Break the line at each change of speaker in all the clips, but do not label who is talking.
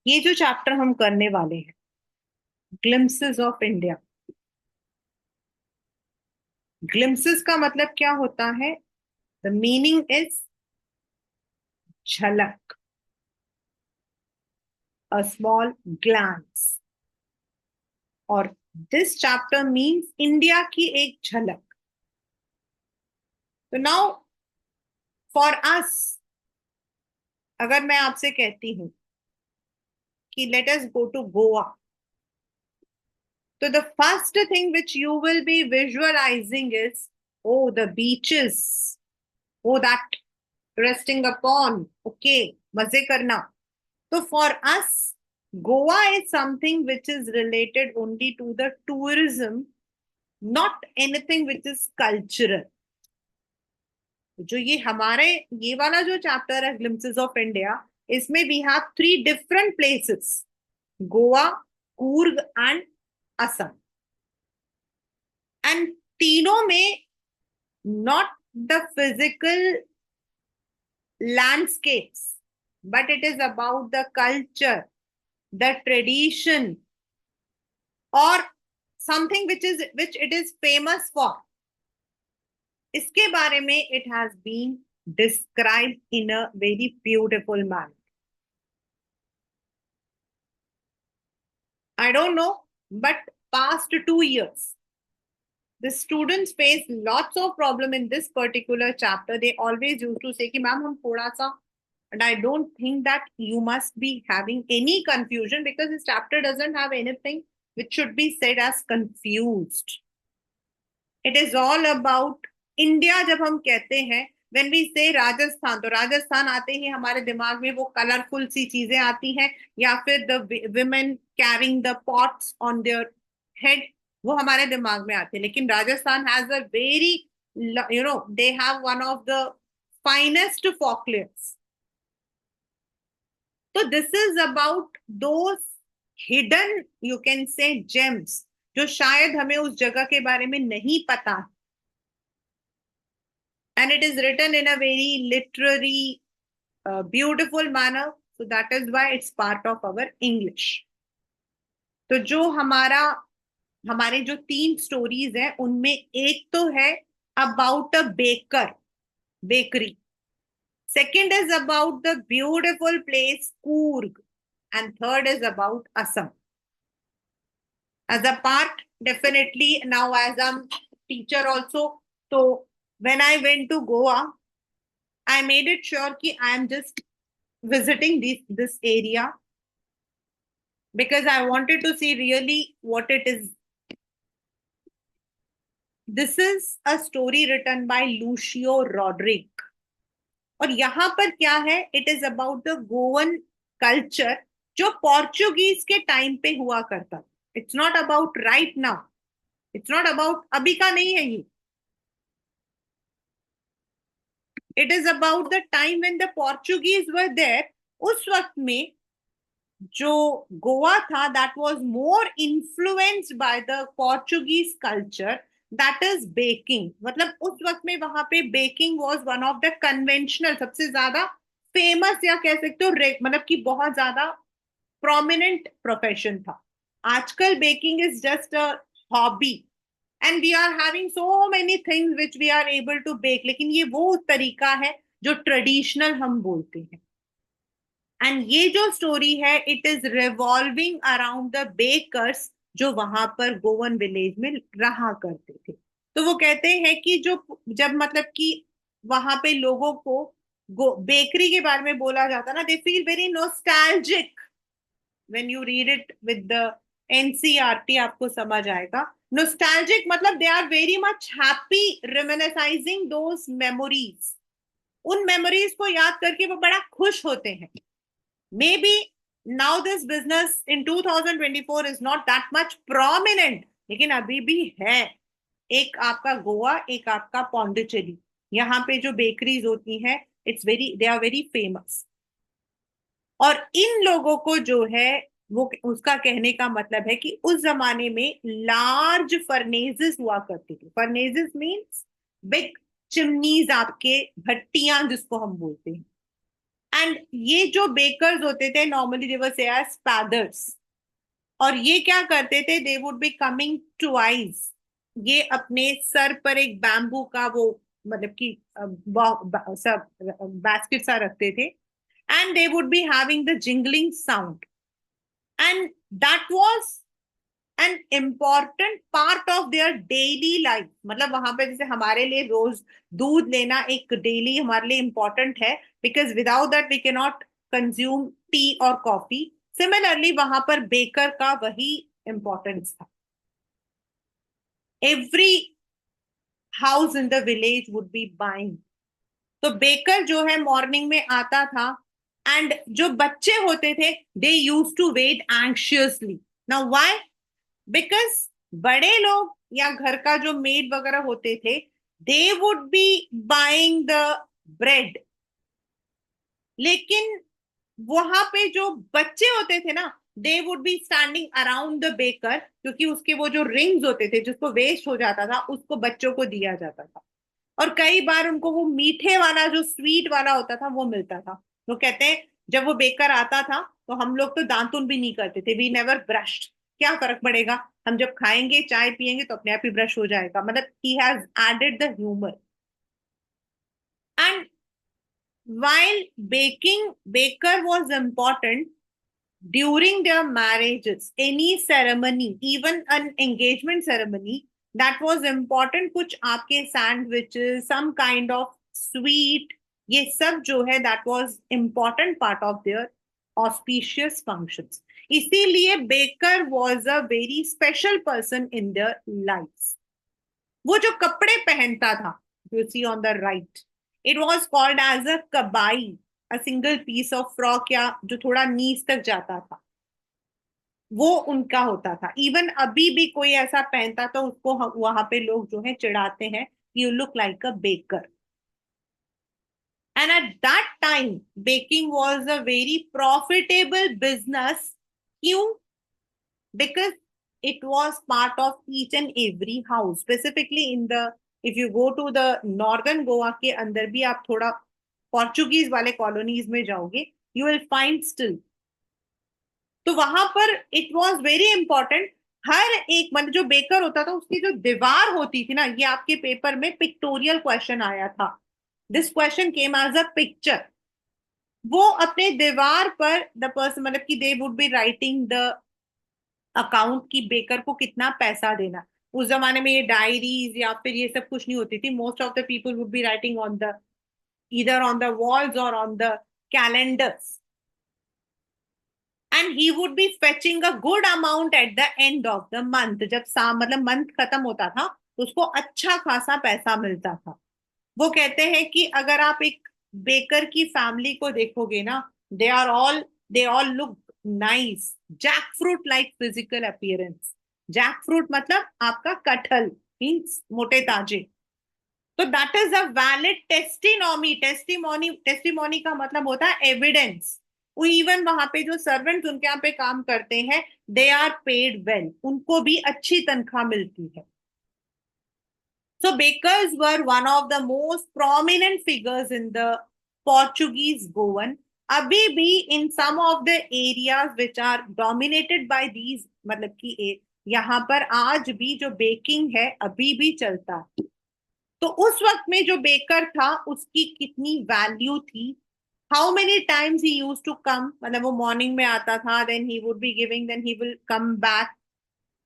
ये जो चैप्टर हम करने वाले हैं, ग्लिम्पसेस ऑफ इंडिया। ग्लिम्पसेस का मतलब क्या होता है? द मीनिंग इज झलक, अ स्मॉल ग्लांस। और दिस चैप्टर मीन्स इंडिया की एक झलक। तो नाउ फॉर अस, अगर मैं आपसे कहती हूँ कि let us go to Goa, so the first thing which you will be visualising is, oh, the beaches, oh, that resting upon, okay, मजे करना। तो for us, Goa is something which is related only to the tourism, not anything which is cultural. जो ये वाला जो chapter है glimpses of India, इसमें we have three different places: Goa, Coorg and Assam. And तीनों में not the physical landscapes, but it is about the culture, the tradition, or something which it is famous for. इसके बारे में it has been described in a very beautiful manner. I don't know, but past 2 years, the students face lots of problem in this particular chapter. They always used to say कि ma'am हम थोड़ा सा, and I don't think that you must be having any confusion because this chapter doesn't have anything which should be said as confused. It is all about India. जब हम कहते हैं when we say Rajasthan, तो राजस्थान आते ही हमारे दिमाग में वो कलरफुल सी चीजें आती हैं, या फिर the women carrying the pots on their head, वो हमारे दिमाग में आते हैं। लेकिन Rajasthan has a very, they have one of the finest folklores. तो this is about those hidden, you can say, James, जो शायद हमें उस जगह के बारे में नहीं पता। And it is written in a very literary beautiful manner, so that is why it's part of our English. तो जो हमारे जो तीन स्टोरीज हैं उनमें एक तो है about a baker, bakery. Second is about the beautiful place Coorg, and third is about Assam. As a part, definitely now as I'm teacher also, so when I went to Goa, I made it sure कि I am just visiting this area because I wanted to see really what it is. This is a story written by Lucio Rodrigue. और यहाँ पर क्या है, it is about the Goan culture जो Portuguese के time पे हुआ करता। It's not about right now, it's not about अभी का नहीं है ये। It is about the time when the Portuguese were there. उस वक्त में जो गोवा था, that was more influenced by the Portuguese culture, that is baking. मतलब उस वक्त में वहां पे baking was one of the conventional, सबसे ज्यादा फेमस, या कह सकते हो मतलब कि बहुत ज्यादा प्रोमिनेंट प्रोफेशन था। आजकल baking is just a hobby, and we are having so many things which we are able to bake, लेकिन ये वो तरीका है जो ट्रेडिशनल हम बोलते हैं। एंड ये जो स्टोरी है, it is revolving around the bakers जो वहां पर गोवन विलेज में रहा करते थे। तो वो कहते हैं कि जो जब मतलब कि वहां पे लोगों को बेकरी के बारे में बोला जाता ना, they feel very nostalgic. When you read it with the NCERT आपको समझ आएगा। नोस्टैल्जिक मतलब they are very much happy reminiscing those memories. उन मेमोरीज को याद करके वो बड़ा खुश होते हैं। Maybe now this business in 2024 is not that much prominent, लेकिन अभी भी है। एक आपका गोवा, एक आपका पौंडीचेरी, यहाँ पे जो बेकरीज होती हैं, दे आर वेरी फेमस। और इन लोगों को जो है, वो उसका कहने का मतलब है कि उस जमाने में लार्ज फर्नेसेस हुआ करती थी। फर्नेसेस मीन्स बिग चिमनीज, आपके भट्टियां जिसको हम बोलते हैं। एंड ये जो बेकर्स होते थे नॉर्मली दे वर से एज फादर्स, और ये क्या करते थे, दे वुड बी कमिंग ट्वाइस, ये अपने सर पर एक बैम्बू का वो मतलब कि सब बास्केट सा रखते थे, and they would be having the jingling sound, and that was an important part of their daily life. मतलब वहां पे जैसे हमारे लिए रोज दूध लेना एक डेली हमारे लिए इम्पोर्टेंट है, because without that we can not consume tea और कॉफी। सिमिलरली वहां पर बेकर का वही इम्पोर्टेंस था। Every house in the village would be buying. तो बेकर जो है मॉर्निंग में आता था, एंड जो बच्चे होते थे they use to wait anxiously. Now why? Because बड़े लोग या घर का जो मेड वगैरह होते थे, दे would be buying the bread, लेकिन वहां पे जो बच्चे होते थे ना, दे would B standing around the baker, क्योंकि उसके वो जो रिंग्स होते थे जिसको वेस्ट हो जाता था उसको बच्चों को दिया जाता था, और कई बार उनको वो मीठे वाला जो स्वीट वाला होता था वो मिलता था। वो कहते हैं जब वो बेकर आता था तो हम लोग तो दांतुन भी नहीं करते थे, वी नेवर ब्रश्ड, क्या फर्क पड़ेगा, हम जब खाएंगे चाय पियेंगे तो अपने आप ही ब्रश हो जाएगा। मतलब he has added the humour. And while baking baker was important during their marriages, any ceremony, even an engagement ceremony, that was important, कुछ आपके sandwiches, some kind of sweet, ये सब जो है that was important part of their auspicious functions. इसीलिए baker was a very special person in their lives. वो जो कपड़े पहनता था, you see on the right, it was called as a kabai, a single piece of frock या जो थोड़ा नीज तक जाता था, वो उनका होता था। इवन अभी भी कोई ऐसा पहनता तो उसको वहां पे लोग जो है चिढ़ाते हैं, you look like a baker. And at that time baking was a very profitable business. क्यों? because it was part of each and every house, specifically in the, if you go to the northern Goa के अंदर भी आप थोड़ा Portuguese वाले colonies में जाओगे, you will find still. तो वहां पर इट वाज वेरी इंपॉर्टेंट। हर एक मतलब जो बेकर होता था उसकी जो दीवार होती थी ना, ये आपके पेपर में पिक्टोरियल क्वेश्चन आया था, this question came as a picture. वो अपने दीवार पर द पर्सन मतलब कि they would be writing the account की बेकर को कितना पैसा देना। उस जमाने में ये डायरीज या फिर ये सब कुछ नहीं होती थी, most of the people would be writing on the either on the walls or on the calendars, and he would be fetching a good amount at the end of the month। जब मतलब month खत्म होता था तो उसको अच्छा खासा पैसा मिलता था। वो कहते हैं कि अगर आप एक बेकर की फैमिली को देखोगे ना, they are all they all look nice, jackfruit like physical appearance. Jackfruit मतलब आपका कटहल, मीन्स मोटे ताजे। तो that is a valid testimony. Testimony का मतलब होता है एविडेंस। इवन वहां पे जो सर्वेंट्स उनके यहाँ पे काम करते हैं, दे आर पेड वेल, उनको भी अच्छी तनख्वाह मिलती है। So bakers were one of the most prominent figures in the Portuguese Goan. अभी भी in some of the areas which are dominated by these, मतलब कि यहाँ पर आज भी जो बेकिंग है अभी भी चलता है। तो उस वक्त में जो बेकर था उसकी कितनी वैल्यू थी, how many times he use to come, मतलब वो मॉर्निंग में आता था, then he would be giving, then he will come back,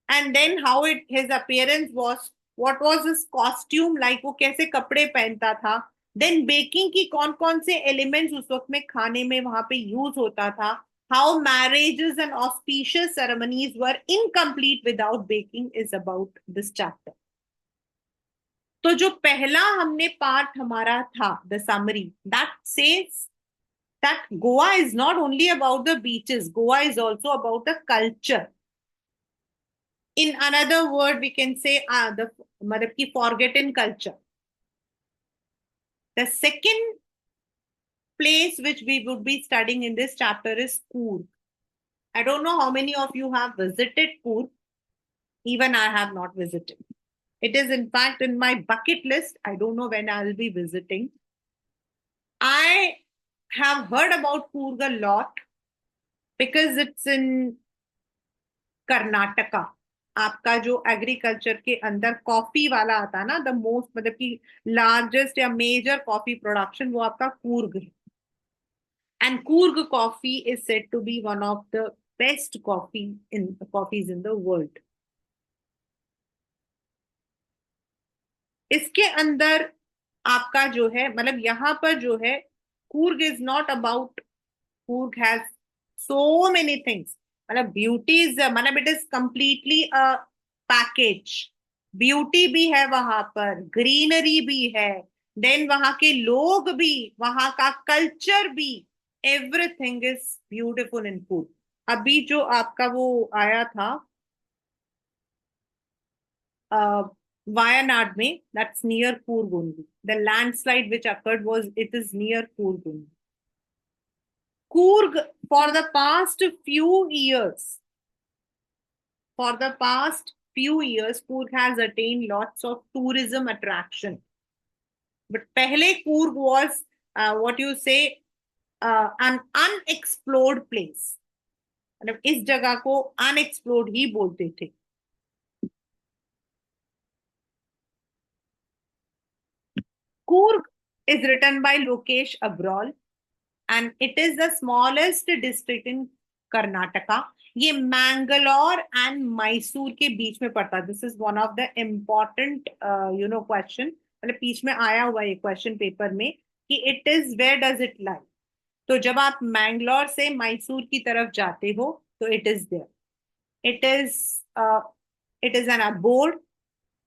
and then how it his appearance was, what was his costume like, वो कैसे कपड़े पहनता था। देन बेकिंग की कौन कौन से एलिमेंट्स उस वक्त में खाने में वहां पे यूज होता था, how marriages and auspicious ceremonies were incomplete without baking, is about this chapter. तो जो पहला हमने पार्ट हमारा था the summary, that says that Goa is not only about the beaches, Goa is also about the culture. In another word, we can say the मतलब कि forgotten culture. The second place which we would be studying in this chapter is Coorg. I don't know how many of you have visited Coorg. Even I have not visited. It is in fact in my bucket list. I don't know when I'll be visiting. I have heard about Coorg a lot because it's in Karnataka. आपका जो agriculture के अंदर coffee वाला आता है ना, the most मतलब कि लार्जेस्ट या मेजर कॉफी प्रोडक्शन वो आपका कूर्ग है. And Coorg coffee is said to be one of the best coffees in the world. इसके अंदर आपका जो है मतलब यहाँ पर जो है, Coorg is not about, Coorg has so many things. मतलब ब्यूटी इज मतलब it is completely a package. Beauty भी है वहां पर, ग्रीनरी भी है, देन वहां के लोग भी, वहां का कल्चर भी, everything is beautiful in Coorg. अभी जो आपका वो आया था वायनाड में, that's near Coorg only. The landslide which occurred was, it is near Coorg only. Coorg, for the past few years, Coorg has attained lots of tourism attraction. But pehle Coorg was, what you say, an unexplored place. मतलब इस जगह को unexplored ही बोलते थे. Coorg is written by Lokesh Abrol and it is the smallest district in Karnataka. ये Mangalore and Mysore के बीच में पड़ता है. This is one of the important question. मतलब बीच में आया हुआ ये क्वेश्चन पेपर में कि it is where does it lie. तो जब आप मैंगलोर से मैसूर की तरफ जाते हो तो it is there. It is it is an abode.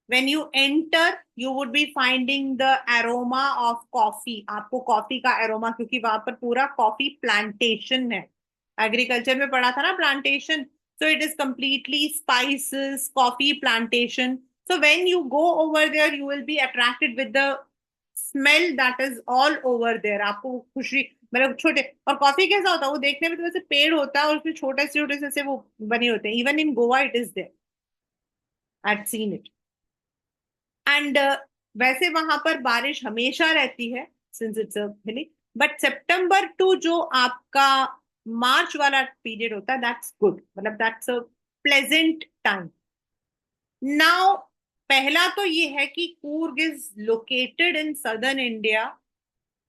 when you enter you would be finding the aroma of coffee. आपको कॉफी का एरोमा, क्योंकि वहां पर पूरा कॉफी प्लांटेशन है. एग्रीकल्चर में पढ़ा था ना plantation. so it is completely spices, coffee plantation. so when you go over there you will be attracted with the smell that is all over there. आपको खुशी मतलब छोटे. और कॉफी कैसा होता है वो देखने में तो वैसे पेड़ होता है और उसमें छोटे छोटे से वो बने होते हैं. Even in Goa it is there. I had seen it. And वैसे वहां पर बारिश हमेशा रहती है सिंस इट्स अ हिली. बट सितंबर टू जो आपका मार्च वाला पीरियड होता है दैट्स गुड. मतलब that's a pleasant time. Now पहला तो ये है कि Coorg is located in southern India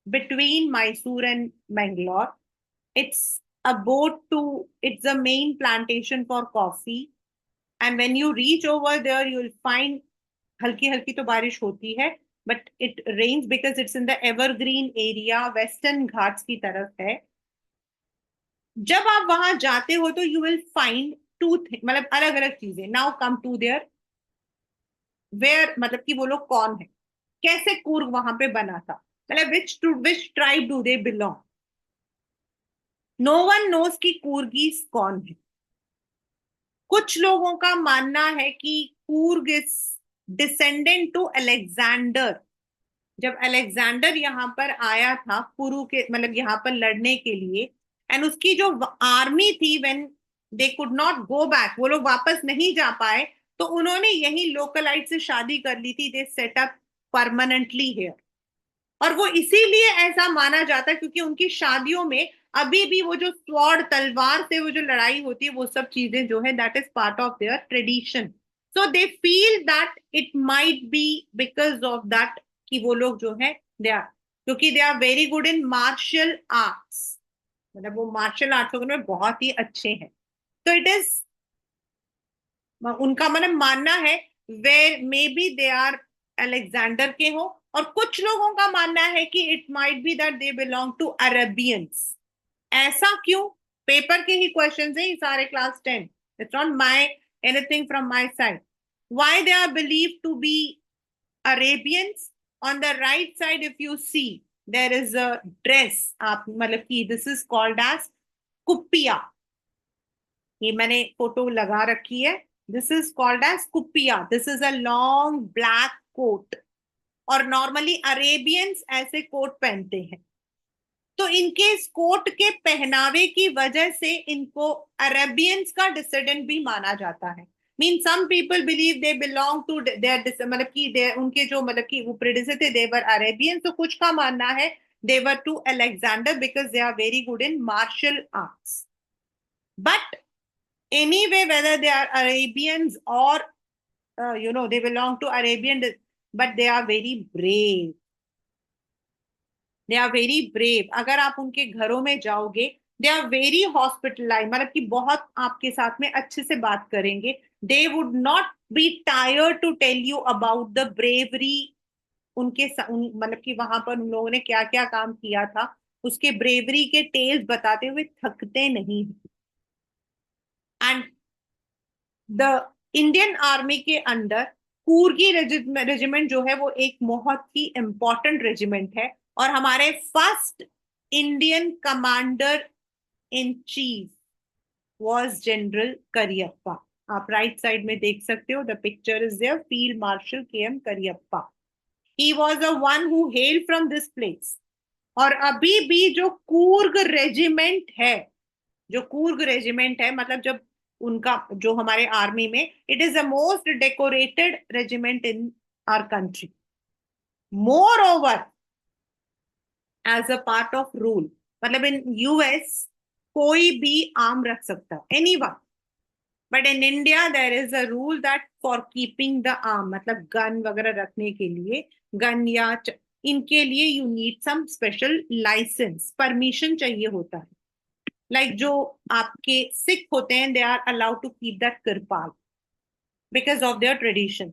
between Mysore and Bangalore. It's about to, it's the main plantation for coffee. And when you reach over there, you'll find हल्की हल्की तो बारिश होती है but it rains because it's in the evergreen area. Western Ghats की तरफ है. जब आप वहां जाते हो तो यू विल फाइंड टू मतलब अलग अलग चीजें. Now come to there where, मतलब कि वो लोग कौन है, कैसे कूर्ग वहां पे बना था, मतलब which tribe do they belong. No one knows कि कूर्गीस कौन है. कुछ लोगों का मानना है कि Coorg is descendant to Alexander. जब अलेक्जेंडर यहाँ पर आया था कुरु के मतलब यहाँ पर लड़ने के लिए, एंड उसकी जो आर्मी थी, when they could not go back, वो लोग वापस नहीं जा पाए, तो उन्होंने यही लोकलाइट से शादी कर ली थी. दे सेटअप परमानेंटली हियर. और वो इसीलिए ऐसा माना जाता है क्योंकि उनकी शादियों में अभी भी वो जो स्वॉर्ड तलवार से वो जो लड़ाई होती है वो सब चीजें जो है that is part of their tradition. So they feel that it might be because of that कि वो लोग जो है दे आर, क्योंकि they are very good in martial arts. मतलब वो मार्शल आर्ट्स में बहुत ही अच्छे हैं. तो इट इज उनका मतलब मानना है वे may be they are Alexander के हो. और कुछ लोगों का मानना है कि it might be that they belong to Arabians. ऐसा क्यों? पेपर के ही क्वेश्चन है ये सारे class 10. It's not my anything from my side. Why they are believe to be Arabians? On the right side if you see there is a dress. आप मतलब कि दिस इज कॉल्ड एज कुपिया. ये मैंने photo लगा रखी है. This is called as kufiya. This is a long black coat. और normally Arabians ऐसे कोट पहनते हैं. तो इनके इस कोट के पहनावे की वजह से इनको अरेबियंस का डिसेंडेंट भी माना जाता है. Mean some people believe they belong to there मतलब कि उनके जो मतलब कि वो प्रेडिसेटर थे देवर अरेबियन. तो कुछ का मानना है they were to Alexander because they are very good in martial arts. But anyway, whether they are Arabians or they belong to Arabian, but they are very brave. They are very brave. अगर आप उनके घरों में जाओगे, they are very hospitalized, मतलब कि बहुत आपके साथ में अच्छे से बात करेंगे. They would not be tired to tell you about the bravery. मतलब कि वहां पर उन लोगों ने क्या क्या काम किया था, उसके ब्रेवरी के टेल्स बताते हुए थकते नहीं. एंड द इंडियन आर्मी के अंदर कूर्गी रेजिमेंट जो है वो एक बहुत ही इंपॉर्टेंट रेजिमेंट है. और हमारे first Indian commander in chief was general Cariappa. आप राइट साइड में देख सकते हो, the picture is there, field marshal K M. Cariappa. He was the one who hail from this place. और अभी भी जो कूर्ग रेजिमेंट है, मतलब जब उनका जो हमारे आर्मी में, it is the most decorated regiment in our country. Moreover as a part of rule, मतलब इन यूएस कोई भी आर्म रख सकता है, anyone. But in India there is a rule that for keeping the arm, मतलब gun वगैरह रखने के लिए, गन या इनके लिए you need some special licence, permission चाहिए होता है. लाइक जो आपके सिख होते हैं, they are allowed to keep that kirpal because of their tradition.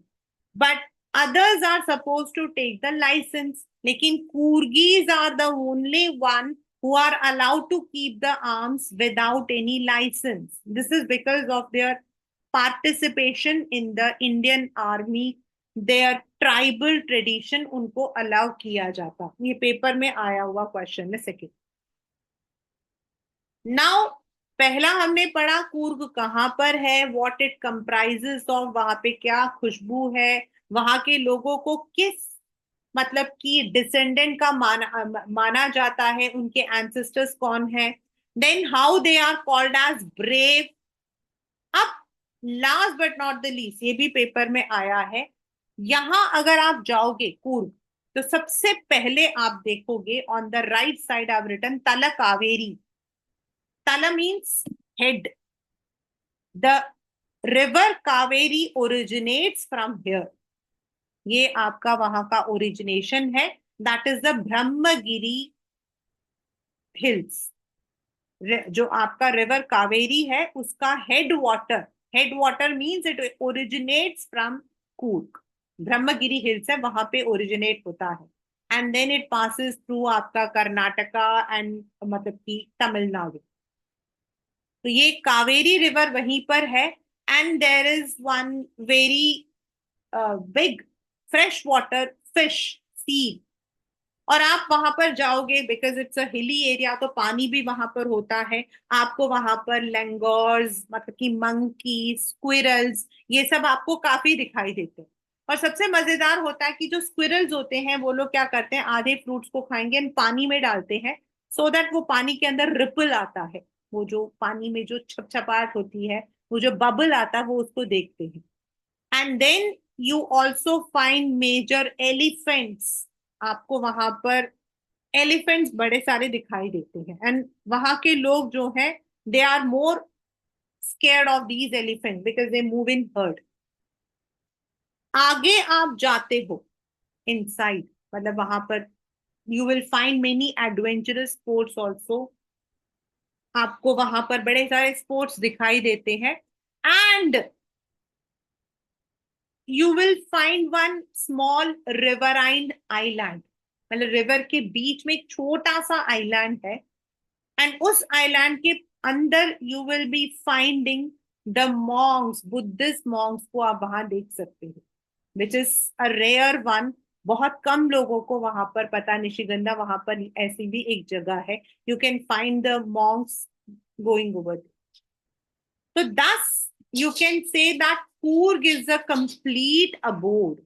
But others are supposed to take the license. लेकिन Kurgis are the only one who are allowed to keep the arms without any license. This is because of their participation in the Indian army. Their tribal tradition उनको allow किया जाता. ये paper में आया हुआ question है. Second, now पहला हमने पढ़ा कूर्ग कहाँ पर है, व्हाट इट कंप्राइजेस ऑफ, वहां पे क्या खुशबू है, वहां के लोगों को किस मतलब कि डिसेंडेंट का माना जाता है, उनके एंसेस्टर्स कौन है. Then how they are called as brave. अब last but not the least, ये भी पेपर में आया है. यहां अगर आप जाओगे कूर्ग, तो सबसे पहले आप देखोगे on the right side I written Tala Kaveri. Tala means head. The river Kaveri originates from here. ये आपका वहां का ओरिजिनेशन है. That is the Brahmagiri hills. जो आपका रिवर कावेरी है उसका head water means it originates from Coorg. Brahmagiri hills है, वहां पे ओरिजिनेट होता है. And then it passes through आपका कर्नाटका एंड मतलब की तमिलनाडु. तो ये कावेरी रिवर वहीं पर है. And there is one very big fresh water fish see. और आप वहां पर जाओगे because it's a hilly area, तो पानी भी वहां पर होता है. आपको वहां पर लैंगोर्स मतलब कि मंकी, स्क्विरल्स, ये सब आपको काफी दिखाई देते हैं. और सबसे मजेदार होता है कि जो स्क्विरल्स होते हैं वो लोग क्या करते हैं, आधे फ्रूट्स को खाएंगे एंड पानी में डालते हैं, सो दैट वो पानी के अंदर रिपल आता है. वो जो पानी में जो छपछपाहट होती है, वो जो बबल आता है, वो उसको देखते हैं. And then you also find major elephants. आपको वहां पर एलिफेंट्स बड़े सारे दिखाई देते हैं. एंड वहां के लोग जो है, they are more scared of these elephant because they move in herd. आगे आप जाते हो इनसाइड, मतलब वहां पर you will find many adventurous sports also. आपको वहां पर बड़े सारे स्पोर्ट्स दिखाई देते हैं. And you will find one small riverine island, मतलब रिवर के बीच में एक छोटा सा आइलैंड है. एंड उस आइलैंड के अंदर you will be finding the monks, Buddhist monks को आप वहां देख सकते हो, which is a rare one. बहुत कम लोगों को वहां पर पता. निशिगंधा वहां पर ऐसी भी एक जगह है, you can find the Monks going over. तो thus you can say that Coorg is a complete abode.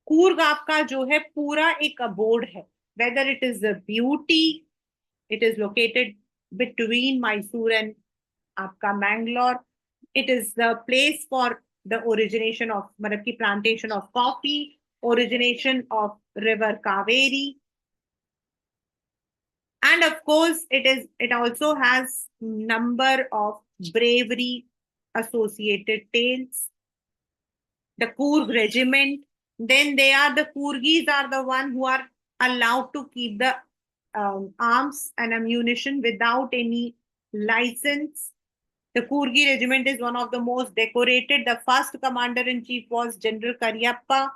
Coorg आपका जो है पूरा एक अबोर्ड है. Whether it is the beauty, it is located between Mysore and आपका Mangalore. It is the place for the origination of मतलब की plantation of coffee, origination of river Kaveri. And of course, it also has number of bravery associated tales. The Coorg regiment. Then the Coorgis are the one who are allowed to keep the arms and ammunition without any license. The Coorgi regiment is one of the most decorated. The first commander in chief was General Cariappa.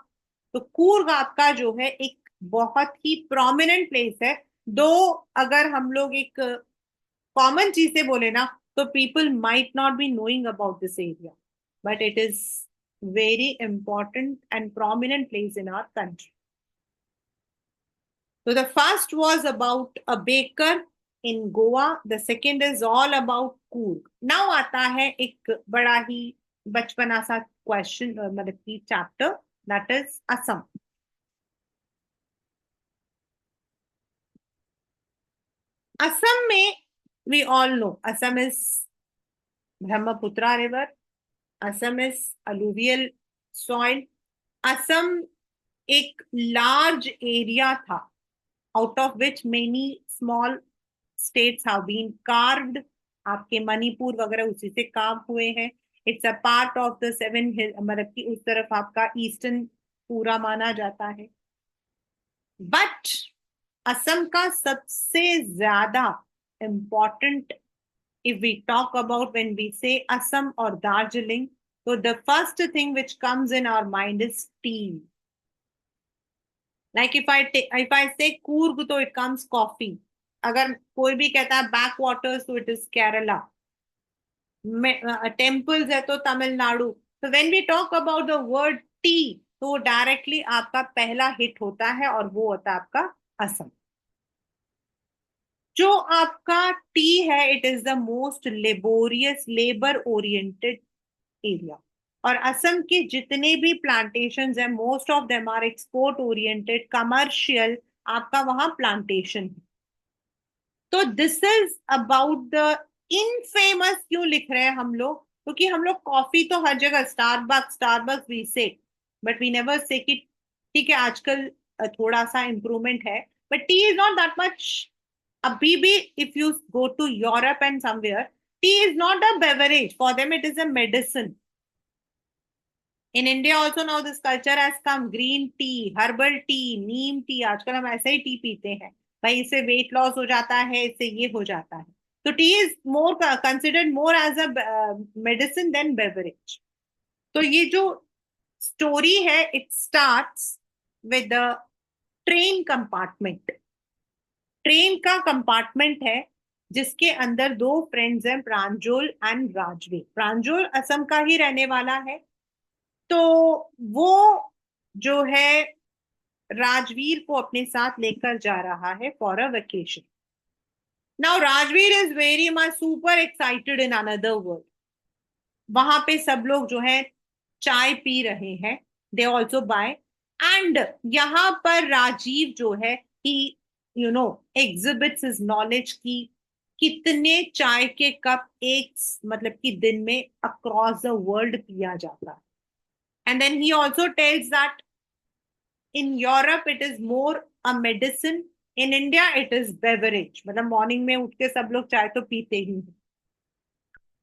तो कूर्ग आपका जो है एक बहुत ही prominent place है. दो अगर हम लोग एक कॉमन चीजें बोले ना, तो people might not be knowing about this area, but it is very important and prominent place in our country. So the first was about a baker in Goa. The second is all about Coorg. Now आता है एक बड़ा ही बचपना सा question, मतलब की chapter, that is Assam. Assam में we all know Assam is Brahmaputra river. Assam is alluvial soil. Assam एक large area था, out of which many small states have been carved. आपके मणिपुर वगैरह उसी से कार्व हुए हैं. It's a part of the seven hill, मतलब कि उस तरफ आपका ईस्टर्न पूरा माना जाता है. बट असम का सबसे ज्यादा important, if we talk about when we say Assam or Darjeeling, so the first thing which comes in our mind is tea. Like if I say Coorg, तो it comes coffee. अगर कोई भी कहता है backwaters, तो it is Kerala. Temples है तो तमिलनाडु. तो when we talk about the word tea, तो डायरेक्टली आपका पहला हिट होता है और वो होता है आपका असम. जो आपका टी है, it is the most laborious, labour oriented area. और असम के जितने भी प्लांटेशन है, most of them are export oriented, commercial. आपका वहां प्लांटेशन है. तो this is about the infamous. क्यों लिख रहे हैं हम लोग? क्योंकि हम लोग कॉफी तो हर जगह Starbucks Starbucks we say, but we never say कि ठीक है आजकल थोड़ा सा इंप्रूवमेंट है, but tea is not that much. अभी भी if you go to Europe and somewhere, tea is not a beverage for them, it is a medicine. In India also now this culture has come. Green tea, herbal tea, neem tea, आजकल हम ऐसे ही T पीते हैं. भाई इससे weight loss हो जाता है, इससे ये हो जाता है. तो tea is more considered more as a medicine than beverage. तो ये जो स्टोरी है, it starts with the train compartment. Train का कंपार्टमेंट है जिसके अंदर दो फ्रेंड्स हैं, प्रांजोल एंड राजवीर. प्रांजोल असम का ही रहने वाला है. तो वो जो है राजवीर को अपने साथ लेकर जा रहा है for a vacation. Now Rajveer is very much super excited in another world. वहां पे सब लोग जो है चाय पी रहे हैं, दे ऑल्सो बाय. एंड यहाँ पर राजीव जो है, ही एग्जिबिट्स हिज नॉलेज की कितने चाय के कप एक, मतलब कि दिन में अक्रॉस द वर्ल्ड पिया जाता है. And then he also tells that in Europe it is more a medicine. In India it is beverage. मतलब मॉर्निंग में उठ के सब लोग चाय तो पीते ही हैं.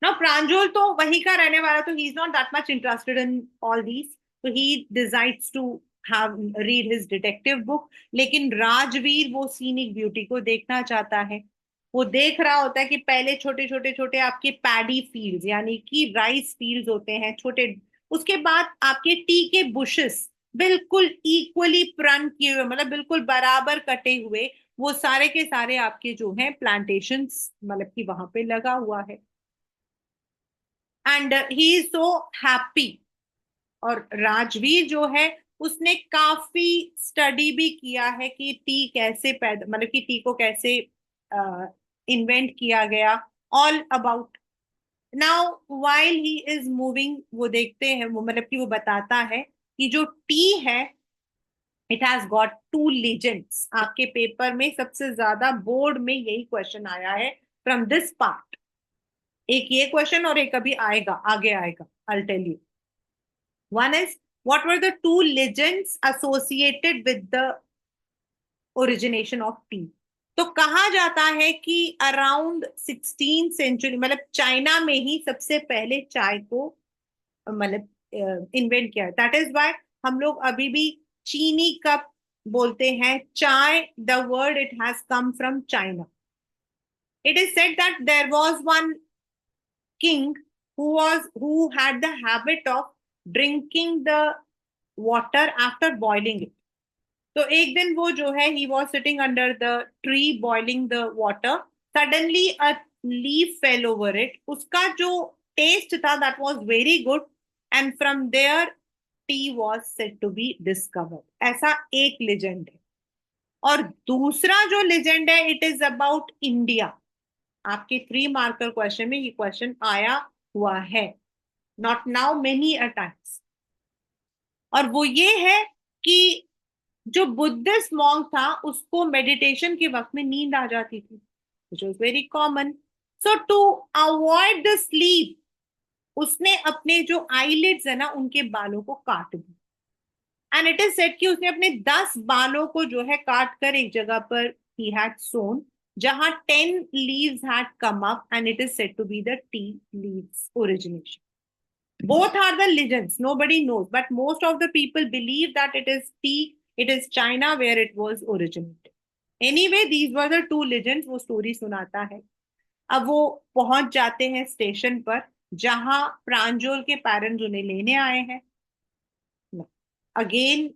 Now प्रांजल तो वहीं का रहने वाला, तो he is not that much interested in all these. So he decides to read his detective book. लेकिन राजवीर वो सीनिक ब्यूटी को देखना चाहता है. वो देख रहा होता है कि पहले छोटे छोटे छोटे आपके पैडी फील्ड्स, यानी कि राइस फील्ड्स होते हैं छोटे. उसके बाद आपके टी के बुशेस बिल्कुल इक्वली प्रण किए हुए, मतलब बिल्कुल बराबर कटे हुए, वो सारे के सारे आपके जो हैं प्लांटेशंस, मतलब कि वहां पे लगा हुआ है. And he is so happy. और राजवीर जो है, उसने काफी स्टडी भी किया है कि टी कैसे पैदा, मतलब कि टी को कैसे इन्वेंट किया गया, all about. Now while he is moving, वो देखते हैं, वो मतलब कि वो बताता है कि जो टी है, it has got two legends. आपके पेपर में सबसे ज्यादा बोर्ड में यही क्वेश्चन आया है फ्रॉम दिस पार्ट. एक ये क्वेश्चन और एक अभी आएगा, आगे आएगा. I tell you. One is, what were the two legends associated with the origination of tea? तो कहा जाता है कि अराउंड 16 सेंचुरी, मतलब चाइना में ही सबसे पहले चाय को मतलब इन्वेंट किया। दैट इज वाई हम लोग अभी भी चीनी कप बोलते हैं चाय। The word it has come from China. It is said that there was one king who had the habit of drinking the water after boiling it. तो एक दिन वो जो है he was sitting under the tree boiling the water. Suddenly a leaf fell over it. उसका जो taste था that was very good, and from there tea was said to be discovered. ऐसा एक legend है। और दूसरा जो legend है it is about India. आपके 3 मार्कर क्वेश्चन में ये क्वेश्चन आया हुआ है, not now many a times. और वो ये है कि जो बुद्धिस्ट मॉन्क था उसको मेडिटेशन के वक्त में नींद आ जाती थी, which was very common. So to avoid the sleep उसने अपने जो आईलिड्स है ना उनके बालों को काट दिया। एंड इट इज सेड कि उसने अपने 10 बालों को जो है काट कर एक जगह पर ही हैड सोन, जहां 10 leaves had come up, and it is said to be the tea leaves origination. Both are the legends, nobody knows, but most of the people believe that it is tea, it is China where it was originated. Anyway, these were the 2 legends वो story सुनाता है। अब वो पहुंच जाते हैं station पर जहां प्रांजोल के पेरेंट्स उन्हें लेने आए हैं। Again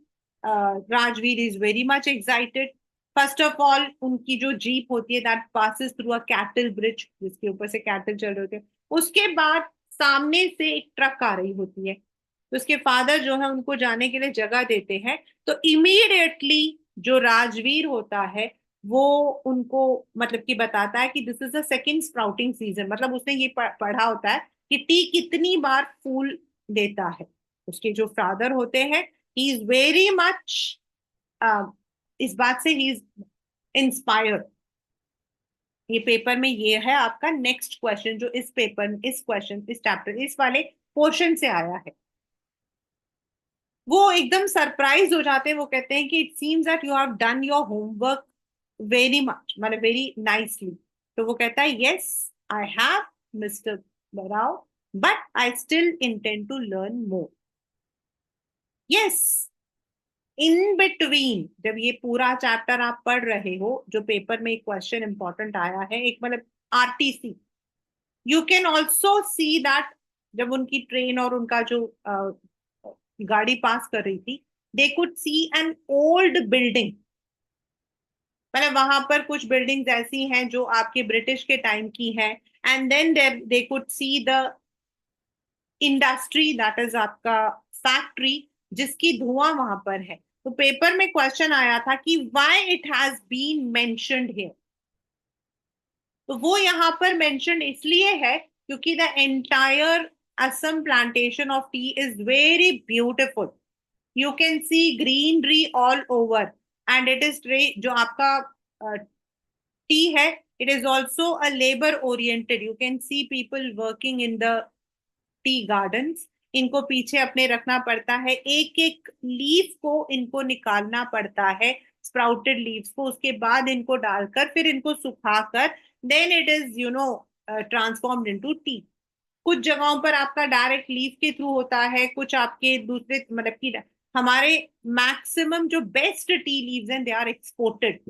Rajveer is very much excited. First of all उनकी जो जीप होती है that passes through a cattle bridge, जिसके ऊपर से कैटल चल रहे होते हैं। उसके बाद सामने से एक ट्रक आ रही होती है, तो उसके फादर जो है उनको जाने के लिए जगह देते हैं। तो इमीडिएटली जो राजवीर होता है वो उनको मतलब कि बताता है कि this is the second sprouting season. मतलब उसने ये पढ़ा होता है कि टी कितनी बार फूल देता है। उसके जो फादर होते हैं ही इज वेरी मच इस बात से ही इज इंस्पायर्ड। ये पेपर में ये है आपका नेक्स्ट क्वेश्चन जो इस पेपर इस क्वेश्चन इस चैप्टर इस वाले पोर्शन से आया है। वो एकदम सरप्राइज हो जाते हैं। वो कहते हैं कि it seems that you have done your homework very much, मतलब वेरी नाइसली। तो वो कहता है यस आई हैव मिस्टर बराव, but I still intend to learn more. Yes, in between जब ये पूरा चैप्टर आप पढ़ रहे हो, जो पेपर में एक क्वेश्चन इंपॉर्टेंट आया है, एक मतलब RTC, you can also see that जब उनकी ट्रेन और उनका जो गाड़ी पास कर रही थी, they could see an old building. मतलब वहां पर कुछ बिल्डिंग्स ऐसी हैं जो आपके ब्रिटिश के टाइम की हैं। And then they could see the industry, that is आपका फैक्ट्री, जिसकी धुआं वहां पर है। तो पेपर में क्वेश्चन आया था कि why it has been mentioned here. तो वो यहाँ पर मेंशन इसलिए है क्योंकि the entire Assam plantation of tea is very beautiful. You can see greenery all over, and it is जो आपका टी है, it is also a labour oriented. You can see people working in the tea gardens. इनको पीछे अपने रखना पड़ता है, एक एक लीफ को इनको निकालना पड़ता है, स्प्राउटेड लीव्स को, उसके बाद इनको डालकर फिर इनको सुखाकर then it is transformed into tea. कुछ जगहों पर आपका डायरेक्ट लीफ के थ्रू होता है, कुछ आपके दूसरे मतलब की हमारे मैक्सिमम जो बेस्ट टी लीव्स हैं they are exported.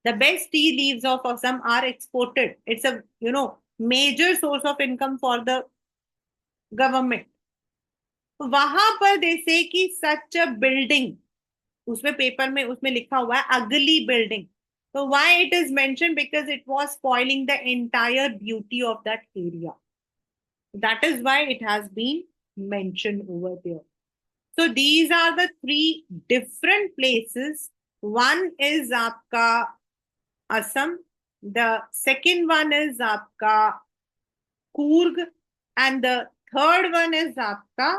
The best tea leaves of Assam are exported. It's a major source of income for the government. वहां पर जैसे कि सच अ बिल्डिंग, उसमें पेपर में उसमें लिखा हुआ है अगली बिल्डिंग। तो why it is mention, because it was spoiling the entire beauty of that area. That is why it has been mentioned over there. So these are the 3 different places. One is आपका Assam, the second one is आपका Coorg, and the third one is आपका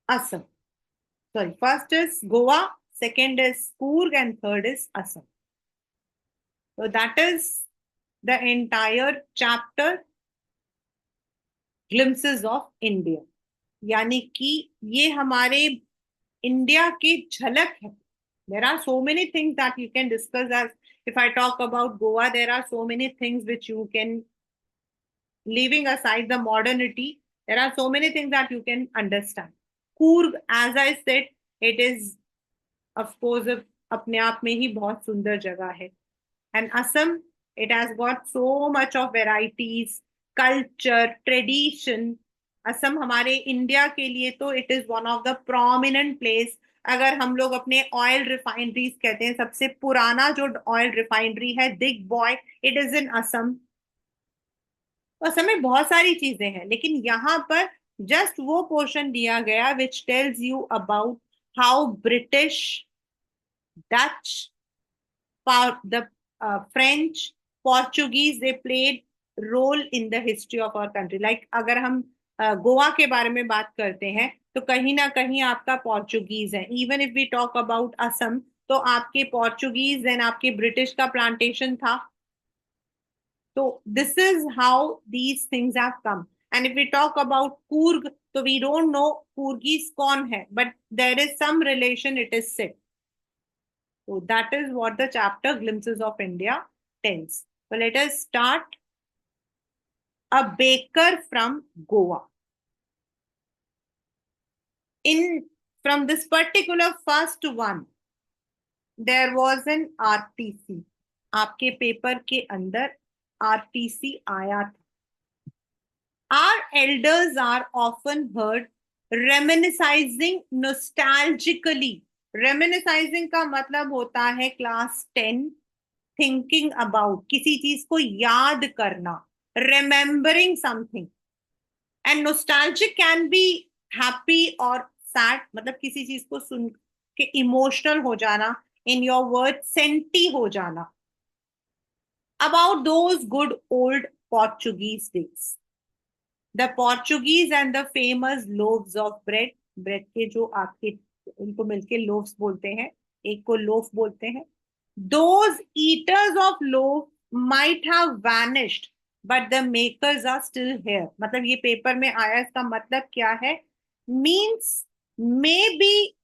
Assam. Sorry, first is Goa, second is Coorg, and third is Assam. So that is the entire chapter glimpses of India. यानी कि ये हमारे India की झलक है. There are so many things that you can discuss. As if I talk about Goa, there are so many things which you can, leaving aside the modernity, there are so many things that you can understand. Coorg, as I said, it is of course अपने आप में ही बहुत सुंदर जगह है. And Assam, it has got so much of varieties, culture, tradition. Assam हमारे India के लिए तो it is one of the prominent place. अगर हम लोग अपने ऑयल रिफाइनरीज कहते हैं, सबसे पुराना जो ऑयल रिफाइनरी है दिग boy, it is in Assam. Assam में बहुत सारी चीजें हैं, लेकिन यहाँ पर जस्ट वो पोर्शन दिया गया which tells you about how British, Dutch, the French, Portuguese, they played role in the history of our country. Like अगर हम गोवा के बारे में बात करते हैं तो कहीं ना कहीं आपका पोर्चुगीज है. Even if we talk about Assam, तो आपके पोर्चुगीज देन आपके ब्रिटिश का प्लांटेशन था. तो this is how these things have come. And if we talk about Coorg, तो वी डोंट नो कूर्गीज कौन है, but there is some relation, it is said. So that is what the chapter Glimpses of India tells. So let us start. A baker from Goa. From this particular first one, there was an RTC. आपके paper के अंदर RTC आया था. Our elders are often heard reminiscing nostalgically. Reminiscing का मतलब होता है class 10, thinking about, किसी चीज को याद करना, remembering something. And nostalgic can be happy और सैड, मतलब किसी चीज को सुन के इमोशनल हो जाना, इन योर वर्ड सेंटी हो जाना, about those good old Portuguese days. The Portuguese and the famous loaves of bread. Bread के जो आपके, उनको मिलके लोव्स बोलते हैं, एक को लोफ बोलते हैं. Those eaters of loaf might have vanished, but the makers are still here. मतलब ये पेपर में आया, इसका मतलब क्या है? Means maybe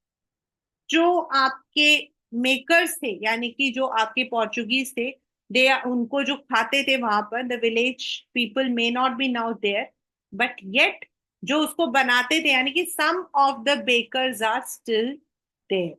जो आपके मेकर्स थे, यानी कि जो आपके पोर्चुगीज थे, दे उनको जो खाते थे वहां पर, the village people may not be now there, but yet जो उसको बनाते थे, यानी कि some of the bakers are still there.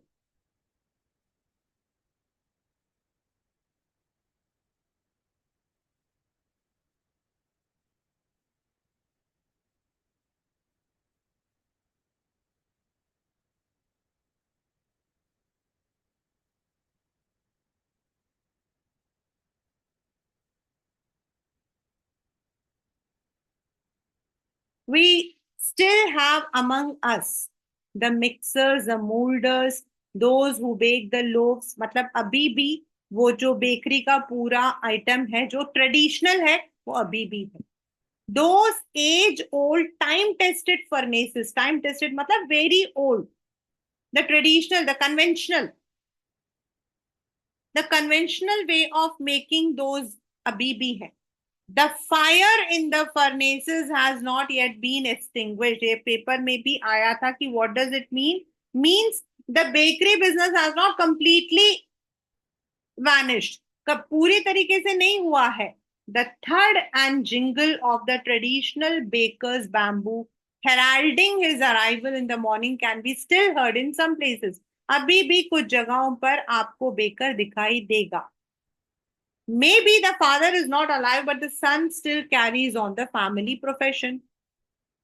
We still have among us the mixers, the molders, those who bake the loaves. मतलब अभी भी वो जो बेकरी का पूरा आइटम है जो ट्रेडिशनल है, वो अभी भी है. Those age old time tested furnaces, time tested मतलब very old, the traditional, the conventional way of making those अभी भी है. The fire in the furnaces has not yet been extinguished. ये पेपर में भी आया था कि what does it mean? Means the bakery business has not completely vanished. कब पूरी तरीके से नहीं हुआ है. The thud and jingle of the traditional baker's bamboo heralding his arrival in the morning can be still heard in some places. अभी भी कुछ जगहों पर आपको बेकर दिखाई देगा. Maybe the father is not alive, but the son still carries on the family profession.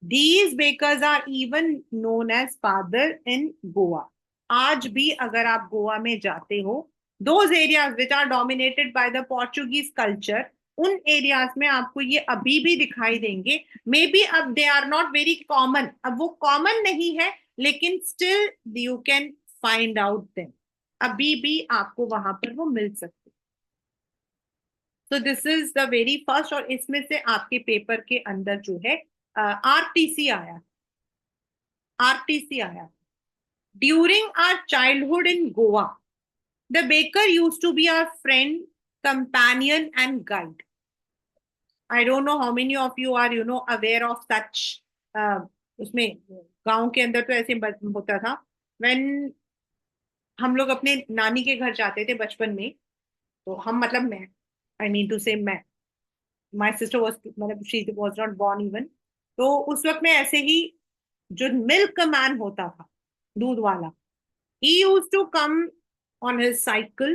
These bakers are even known as father in Goa. आज भी अगर आप गोवा में जाते हो, those areas which are dominated by the Portuguese culture, उन areas में आपको ये अभी भी दिखाई देंगे. मे बी अब they are not very common, अब वो कॉमन नहीं है, लेकिन still you can find out them. अभी भी आपको वहां पर वो मिल सकते. तो this is the very first. और इसमें से आपके पेपर के अंदर जो है आरटीसी आया. आरटीसी आया. During our childhood in Goa, the baker used to be our friend, companion and guide. I don't know how many of you are aware of such. उसमें गांव के अंदर तो ऐसे होता था. व्हेन हम लोग अपने नानी के घर जाते थे बचपन में, तो हम मतलब मैं, आई मीन टू से मैं, माई सिस्टर वॉज, मतलब she was not born even, तो उस वक्त में ऐसे ही जो मिल्क मैन होता था, दूध वाला, he used to come on his cycle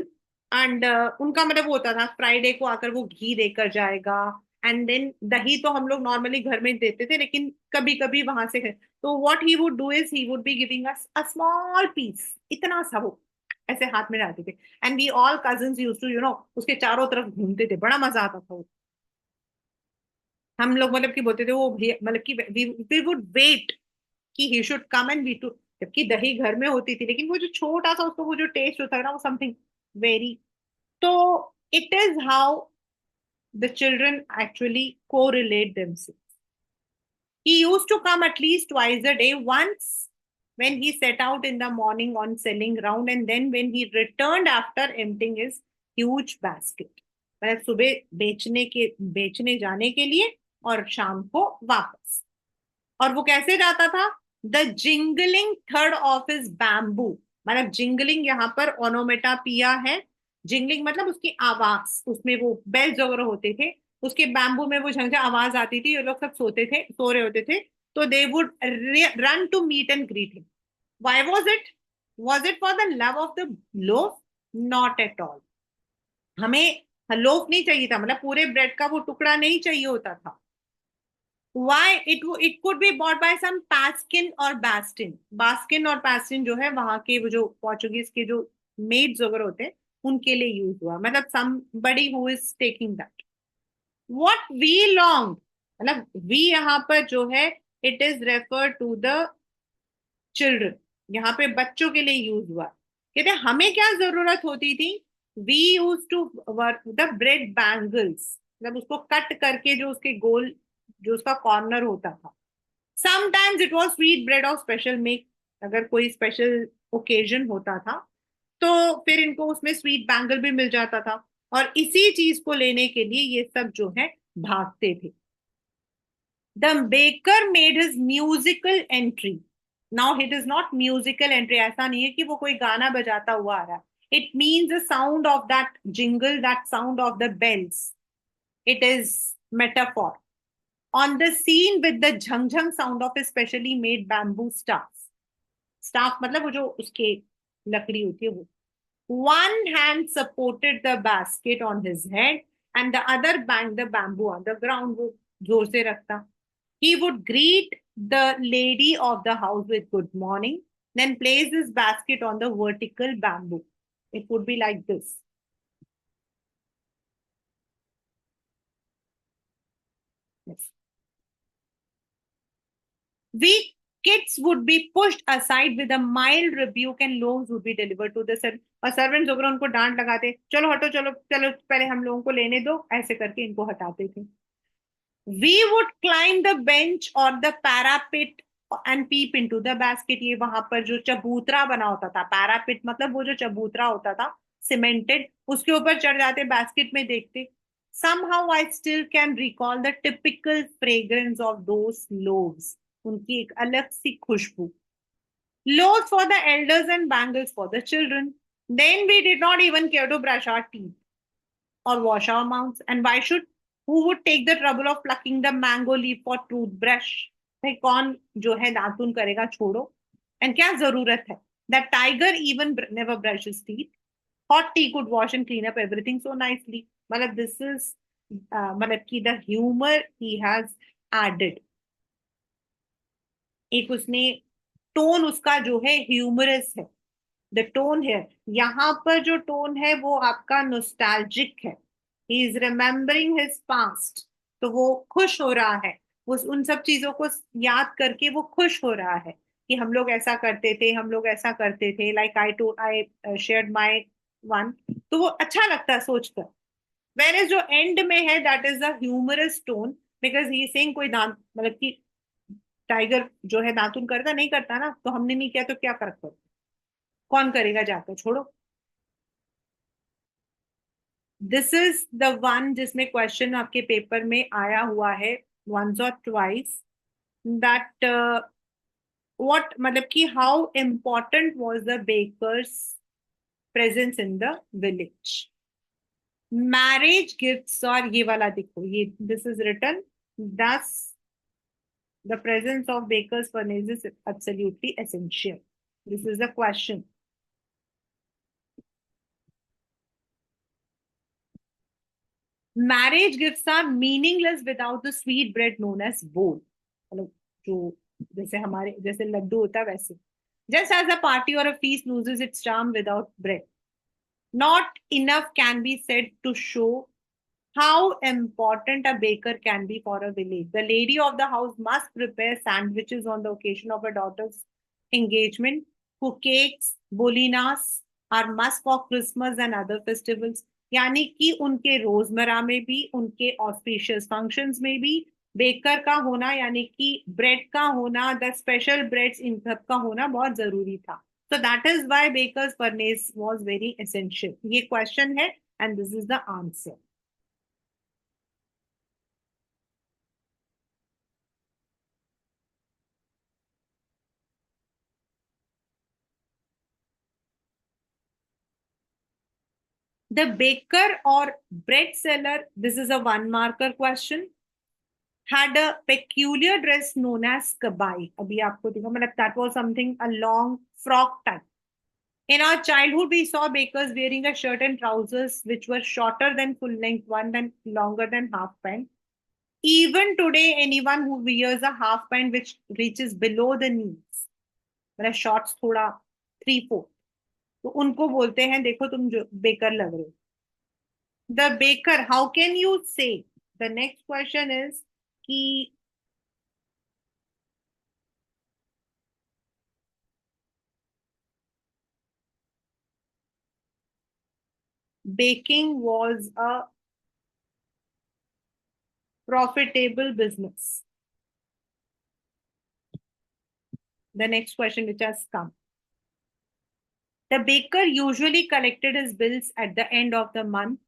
and उनका मतलब वो होता था फ्राइडे को आकर वो घी देकर जाएगा, एंड देन दही तो हम लोग नॉर्मली घर में देते थे, लेकिन कभी कभी वहां से तो what he would do is he would be giving us a small piece, इतना सा वो ऐसे हाथ में डालते थे, and we all cousins used to उसके चारों तरफ घूमते थे, बड़ा मजा आता था वो। हम लोग मतलब कि बोलते थे वो मतलब कि वी वुड वेट कि he should come and we too, जबकि दही घर में होती थी, लेकिन वो जो छोटा सा उसको वो जो टेस्ट होता है ना, वो समथिंग वेरी, तो it is how the children actually correlate themselves. He used to come at least twice a day, once when he set out in the morning on selling round, and then when he returned after emptying his huge basket. मतलब सुबह बेचने जाने के लिए और शाम को वापस। और वो कैसे जाता था? The jingling third of his bamboo, मतलब जिंगलिंग यहाँ पर ओनोमेटापिया है। जिंगलिंग मतलब उसकी आवाज, उसमें वो बेल्स वगैरह होते थे, उसके बैम्बू में वो झंझा आवाज आती थी, ये लोग सब सो रहे होते थे, तो they would run to meet and greet him. Why was it for the love of the loaf? Not at all. हमें लोफ नहीं चाहिए था, मतलब पूरे ब्रेड का वो टुकड़ा नहीं चाहिए होता था। Why it could be bought by some Paskin or Bastin. Baskin और पास्टिन जो है वहां के वो जो पोर्चुगीज के जो मेड्स वगैरह होते हैं उनके लिए यूज हुआ, मतलब somebody who is taking that. What we long, मतलब we यहाँ पर जो है it is referred to the children, यहाँ पे बच्चों के लिए यूज हुआ। कहते हैं हमें क्या जरूरत होती थी? We use to work the bread bangles, मतलब उसको कट करके जो उसके गोल, जो उसका कॉर्नर होता था। Sometimes it was sweet bread of special make, अगर कोई स्पेशल ओकेजन होता था तो फिर इनको उसमें स्वीट बैंगल भी मिल जाता था, और इसी चीज को लेने के लिए ये सब जो है भागते थे। The baker made his musical entry. Now it is not musical entry, ऐसा नहीं है कि वो कोई गाना बजाता हुआ आ रहा है। It means the sound of that jingle, that sound of the bells, it is metaphor on the scene with the झंग झंग sound of a specially made bamboo staff. Staff मतलब वो जो उसके लकड़ी होती है वो। One hand supported the basket on his head and the other banged the bamboo on the ground. वो जोर से रखता। He would greet the lady of the house with good morning, then place his basket on the vertical bamboo. It would be like this. Yes. Weak kids would be pushed aside with a mild rebuke and loaves would be delivered to the servant. और servants वगैरह उनको डांट लगाते, चलो हटो, चलो चलो पहले हम लोगों को लेने दो, ऐसे करके इनको हटाते थे। We would climb the bench or the parapet and peep into the basket. ये वहां पर जो चबूतरा बना होता था, पैरापिट मतलब वो जो चबूतरा होता था सीमेंटेड, उसके ऊपर चढ़ जाते, बास्केट में देखते। Somehow I still can recall the typical fragrance of those loaves. उनकी एक अलग सी खुशबू। Loaves for the elders and bangles for the children. Then we did not even care to brush our teeth or wash our mouths. And why should? Who would take the trouble of plucking the mango leaf for toothbrush? भाई कौन जो है दातुन करेगा, छोड़ो। And क्या जरूरत है? That tiger even never brushes teeth. Hot tea could wash and clean up everything so nicely. मतलब this is मतलब कि the humor he has added. एक उसने टोन उसका जो है ह्यूमरस है। द टोन है यहाँ पर, जो टोन है वो आपका नोस्टैल्जिक है। He is remembering his past, तो वो खुश हो रहा है, वो उन सब चीजों को याद करके वो खुश हो रहा है कि हम लोग ऐसा करते थे, हम लोग ऐसा करते थे, like I shared my one, तो वो अच्छा लगता है सोचकर। वेर इज जो एंड में है that is the humorous tone, because he saying कोई दांत मतलब कि टाइगर जो है दातुन करता नहीं करता ना, तो हमने नहीं किया तो क्या फर्क पड़ता, कौन करेगा जाकर, छोड़ो। दिस इज द वन जिसमें क्वेश्चन आपके पेपर में आया हुआ है वंस और ट्वाइस, दैट what मतलब कि how important was the baker's presence in the village. Marriage gifts, और ये वाला देखो, ये this is written, thus the presence of baker's furnace is absolutely essential. This is the question. Marriage gifts are meaningless without the sweet bread known as bowl. मतलब जो जैसे हमारे जैसे लड्डू होता है वैसे. Just as a party or a feast loses its charm without bread. Not enough can be said to show how important a baker can be for a village. The lady of the house must prepare sandwiches on the occasion of a daughter's engagement, cook cakes, bolinas are must for Christmas and other festivals. यानी कि उनके रोजमर्रा में भी, उनके auspicious functions में भी baker का होना, यानी कि ब्रेड का होना, द स्पेशल ब्रेड्स, इन सब का होना बहुत जरूरी था. So that is why baker's furnace was very essential. ये क्वेश्चन है and this is the answer. The baker or bread seller, this is a one marker question, had a peculiar dress known as kabai. अभी आपको देखो मतलब that was something a long frock type. In our childhood, we saw bakers wearing a shirt and trousers which were shorter than full length, one than longer than half pant. Even today, anyone who wears a half pant which reaches below the knees, मतलब shorts थोड़ा 3/4, तो उनको बोलते हैं देखो तुम जो baker लग रहे हो. The baker, how can you say? The next question is कि baking was a profitable business. The next question which has come. The baker usually collected his bills at the end of the month.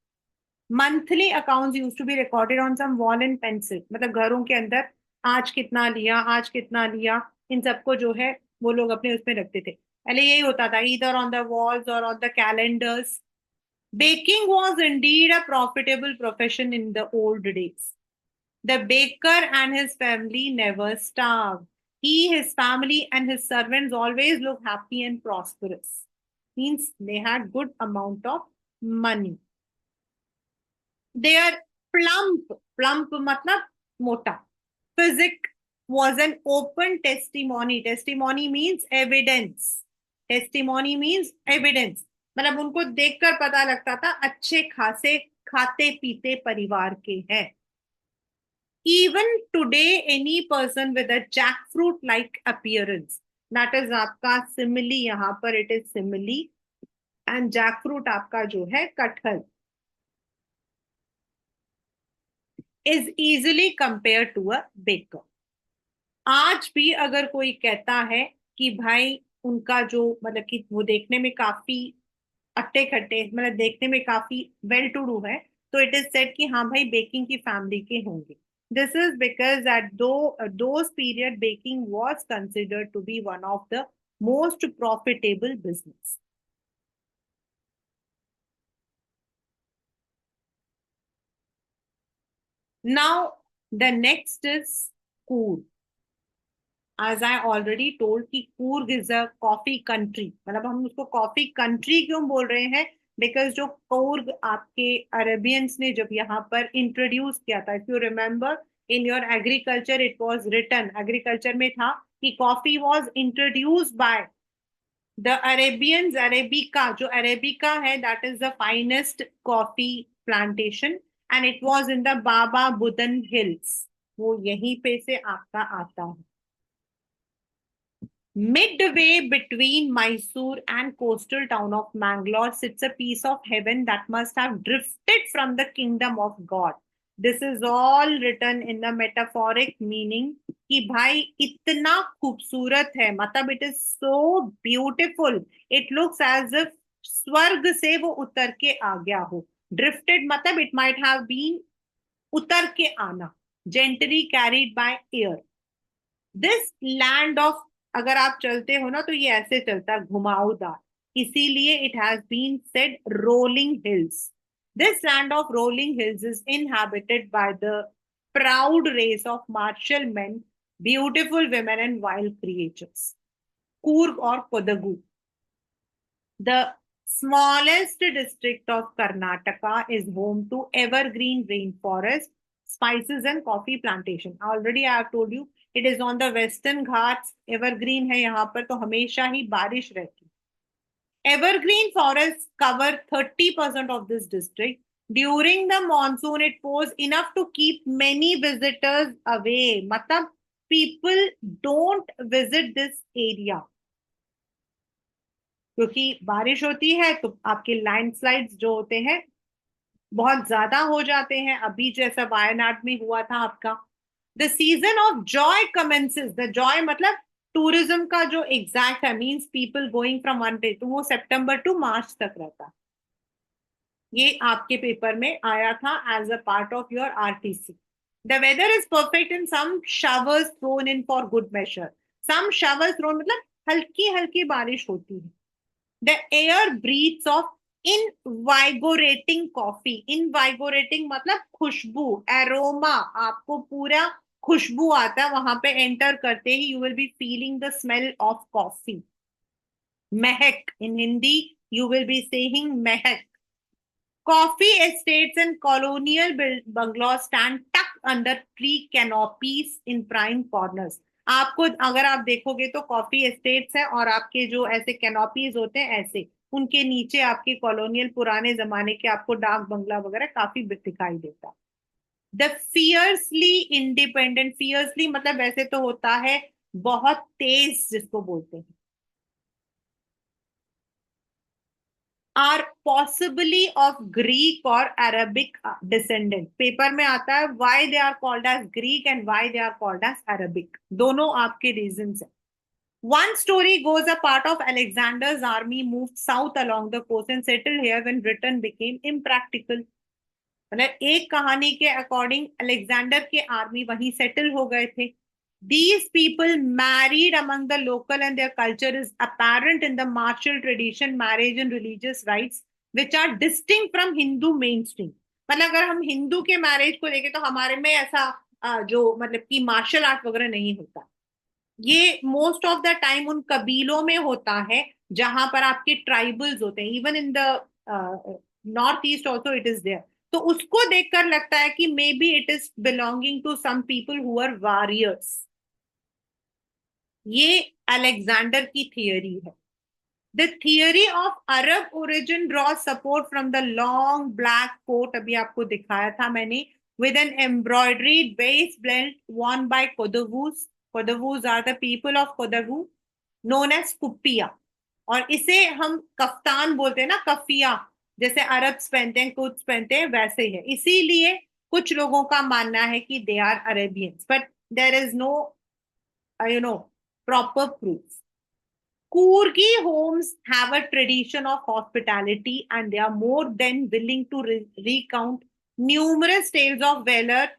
Monthly accounts used to be recorded on some wall and pencil. मतलब घरों के अंदर आज कितना लिया, आज कितना लिया, इन सबको जो है वो लोग अपने उसमें रखते थे. पहले यही होता था, either on the walls or on the calendars. Baking was indeed a profitable profession in the old days. The baker and his family never starved. He, his family, and his servants always looked happy and prosperous. Means they had good amount of money. They are plump. Plump matlab mota. Physics was an open testimony. Testimony means evidence. Testimony means evidence. मतलब उनको देखकर पता लगता था अच्छे खासे खाते पीते परिवार के हैं. Even today, any person with a jackfruit like appearance, that is आपका simile, यहाँ पर it is simile, and jackfruit आपका जो है कटहल, is easily compared to a baker. आज भी अगर कोई कहता है कि भाई उनका जो मतलब कि वो देखने में काफी अट्टे खट्टे, मतलब देखने में काफी वेल टू डू है, तो इट इज सेड कि हाँ भाई बेकिंग की फैमिली के होंगे. This is because at those period baking was considered to be one of the most profitable business. Now the next is Coorg. As I already told कि Coorg is a coffee country. मतलब हम उसको coffee country क्यों बोल रहे हैं? Because जो Coorg आपके अरेबियंस ने जब यहाँ पर इंट्रोड्यूस किया था, if you remember in your agriculture it was written, agriculture में था कि coffee was introduced by the Arabians. Arabica, जो Arabica है, that is the finest coffee plantation and it was in the Baba Budan Hills. वो यहीं पे से आपका आता है. Midway between Mysore and coastal town of Mangalore sits a piece of heaven that must have drifted from the kingdom of God. This is all written in the metaphoric meaning कि भाई इतना खूबसूरत है, मतलब it is so beautiful. It looks as if स्वर्ग से वो उतर के आ गया हो. Drifted मतलब it might have been उतर के आना, gently carried by air. This land of अगर आप चलते हो ना तो ये ऐसे चलता है घुमावदार, इसीलिए it has been said rolling hills. This land of rolling hills is inhabited by the proud race of martial men, beautiful women and wild creatures. Coorg और Kodagu. The smallest district of Karnataka is home to evergreen rainforest, spices and coffee plantation. Already I have told you it is on the western Ghats. Evergreen है यहाँ पर, तो हमेशा ही बारिश रहती. Evergreen forests cover 30% of this district. During the monsoon, it pours enough to keep many visitors away. मतलब people don't visit this area. क्योंकि बारिश होती है तो आपके लैंडस्लाइड्स जो होते हैं बहुत ज्यादा हो जाते हैं, अभी जैसा वायनाड में हुआ था आपका. The season of Joy commences. The Joy मतलब टूरिज्म का जो एग्जैक्ट है, means people going from one day, तो वो सितंबर टू मार्च तक रहता है. ये आपके पेपर में आया था as a part of your RTC. The weather is perfect in some showers thrown in for good measure. Some showers thrown मतलब हल्की हल्की बारिश होती है. The air breathes of invigorating coffee. Invigorating मतलब खुशबू, aroma. आपको पूरा खुशबू आता है वहां पे एंटर करते ही. You will be feeling the smell of coffee. Mahak. In Hindi, you will be saying Mahak. Coffee estates and colonial bungalows stand tucked under tree canopies in prime corners. आपको अगर आप देखोगे तो कॉफी एस्टेट्स है और आपके जो ऐसे कैनोपीज होते हैं ऐसे, उनके नीचे आपके कॉलोनियल पुराने जमाने के आपको डाक बंगला वगैरह काफी दिखाई देता है. The fiercely independent. फियर्सली मतलब वैसे तो होता है बहुत तेज जिसको बोलते हैं. are possibly of Greek or Arabic descendant. Paper में आता है why they are called as Greek and why they are called as Arabic. दोनों आपके reasons हैं. One story goes a part of Alexander's army moved south along the coast and settled here when Britain became impractical. मतलब एक कहानी के according Alexander के army वहीं settle हो गए थे. These people married among the local and their culture is apparent in the martial tradition, marriage and religious rites, which are distinct from Hindu mainstream. मतलब अगर हम हिंदू के मैरिज को देखें तो हमारे में ऐसा जो मतलब कि मार्शल आर्ट वगैरह नहीं होता. ये मोस्ट ऑफ द टाइम उन कबीलों में होता है जहां पर आपके ट्राइबल्स होते हैं. Even in the North East also it is there. तो उसको देखकर लगता है कि maybe it is belonging to some people who are warriors. ये अलेक्जेंडर की थियरी है. The theory of Arab origin draw support from the long black coat, अभी आपको दिखाया था मैंने, with an embroidered base belt worn by Kodavus. Kodavus are the people of Kodagu, known as कुपिया. और इसे हम कफ्तान बोलते हैं ना, कफिया, जैसे अरब्स पहनते हैं, कुछ पहनते हैं, वैसे है. इसीलिए कुछ लोगों का मानना है कि they are Arabians, but there is no proper proof. Kurgi homes have a tradition of hospitality and they are more than willing to recount numerous tales of valor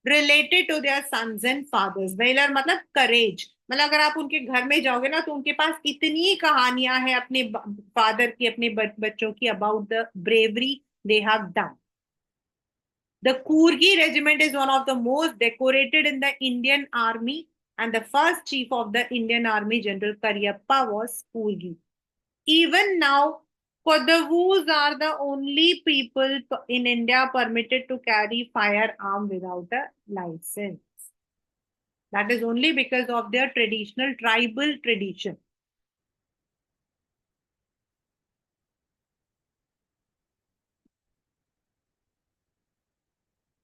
related to their sons and fathers. Valor मतलब courage. मतलब अगर आप उनके घर में जाओगे ना तो उनके पास इतनी कहानियां हैं अपने फादर की, अपने बच्चों की, about the bravery they have done. The Kurgi regiment is one of the most decorated in the Indian army, and the first chief of the Indian Army, General Karyappa, was Kurgi. Even now, Kodavus are the only people in India permitted to carry firearm without a license. That is only because of their traditional tribal tradition.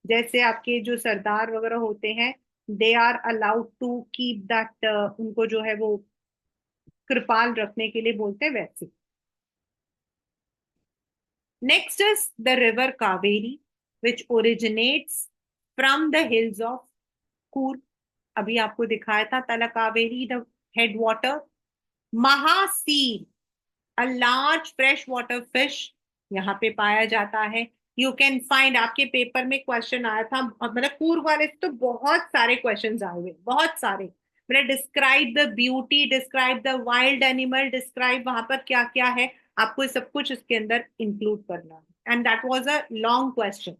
जैसे आपके जो सरदार वगैरह होते हैं, they are allowed to keep that, उनको जो है वो कृपाल रखने के लिए बोलते हैं वैसे. Next is the river Kaveri which originates from the hills of Coorg. अभी आपको दिखाया था Talakaveri, the head water. Mahseer, a large fresh water fish, यहाँ पे पाया जाता है. यू कैन फाइंड, आपके पेपर में क्वेश्चन आया था, मतलब पूर्व वाले तो बहुत सारे क्वेश्चन आए हुए, बहुत सारे. मतलब describe the beauty, describe the wild animal, describe वहां पर क्या क्या है, आपको सब कुछ इसके अंदर इंक्लूड करना है। And that was a long question.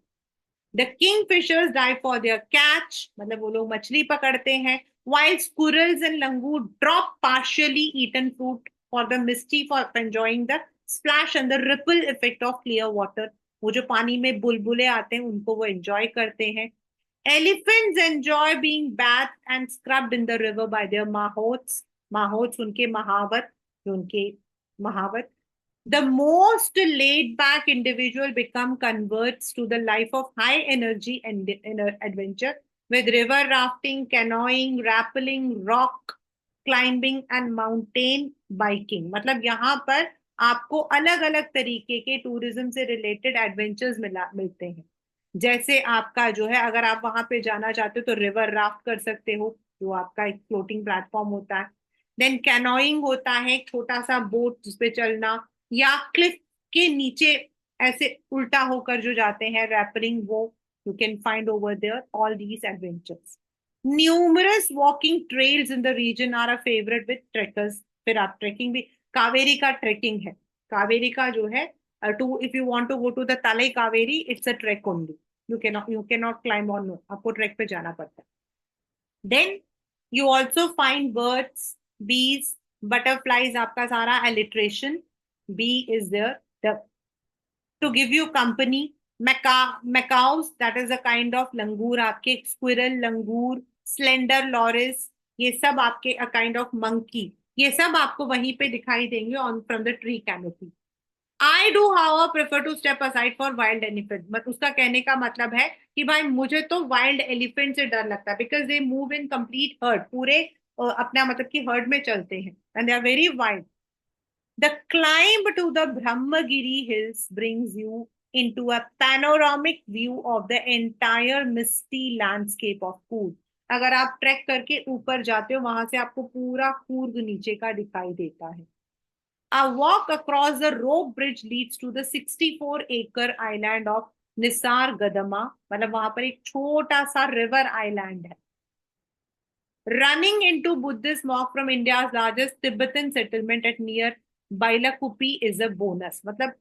The kingfishers dive for their catch, मतलब वो लोग मछली पकड़ते हैं, while squirrels and langur drop partially eaten fruit for the mischief of enjoying the splash and the ripple effect of clear water। वो जो पानी में बुलबुले आते हैं उनको वो एंजॉय करते हैं। Elephants enjoy being bathed and scrubbed in the river by their mahots। mahots उनके महावत, जो उनके महावत। The most laid back individual become converts to the life of high energy and adventure with river rafting, canoeing, rappelling, rock climbing and mountain biking। मतलब यहाँ पर आपको अलग अलग तरीके के टूरिज्म से रिलेटेड एडवेंचर्स मिलते हैं। जैसे आपका जो है, अगर आप वहां पे जाना चाहते हो तो रिवर राफ्ट कर सकते हो, जो आपका एक फ्लोटिंग प्लेटफॉर्म होता है। देन कैनोइंग होता है, एक छोटा सा बोट जिसपे चलना, या क्लिफ के नीचे ऐसे उल्टा होकर जो जाते हैं, रैपलिंग, वो you can find over there all these adventures. Numerous walking trails in the region are a favourite with trekkers. फिर आप ट्रेकिंग भी, कावेरी का ट्रेकिंग है, कावेरी का जो है, to if you want to go to the Talakaveri, it's a trek only, you can not climb on, no, आपको trek पे जाना पड़ता है। Then you also find birds, bees, butterflies, आपका सारा alliteration, bee is there to give you company. macaws, that is a kind of langur आपके, squirrel, langur, slender loris, ये सब आपके a kind of monkey, ये सब आपको वहीं पे दिखाई देंगे on from the tree canopy। I do however prefer to step aside for wild elephant। मत उसका कहने का मतलब है कि भाई मुझे तो wild elephant से डर लगता है, because they move in complete herd, पूरे अपना मतलब कि herd में चलते हैं, and they are very wild। The climb to the Brahmagiri hills brings you into a panoramic view of the entire misty landscape of Coorg। अगर आप track करके ऊपर जाते हो, वहां से आपको पूरा कूर्ग नीचे का दिखाई देता है। A walk across the rope bridge leads to the 64-acre island of Nisar Gadama। मतलब वहां पर एक छोटा सा रिवर आइलैंड है। Running into Buddhist monk from India's largest Tibetan settlement at near Bailakupi is a bonus। मतलब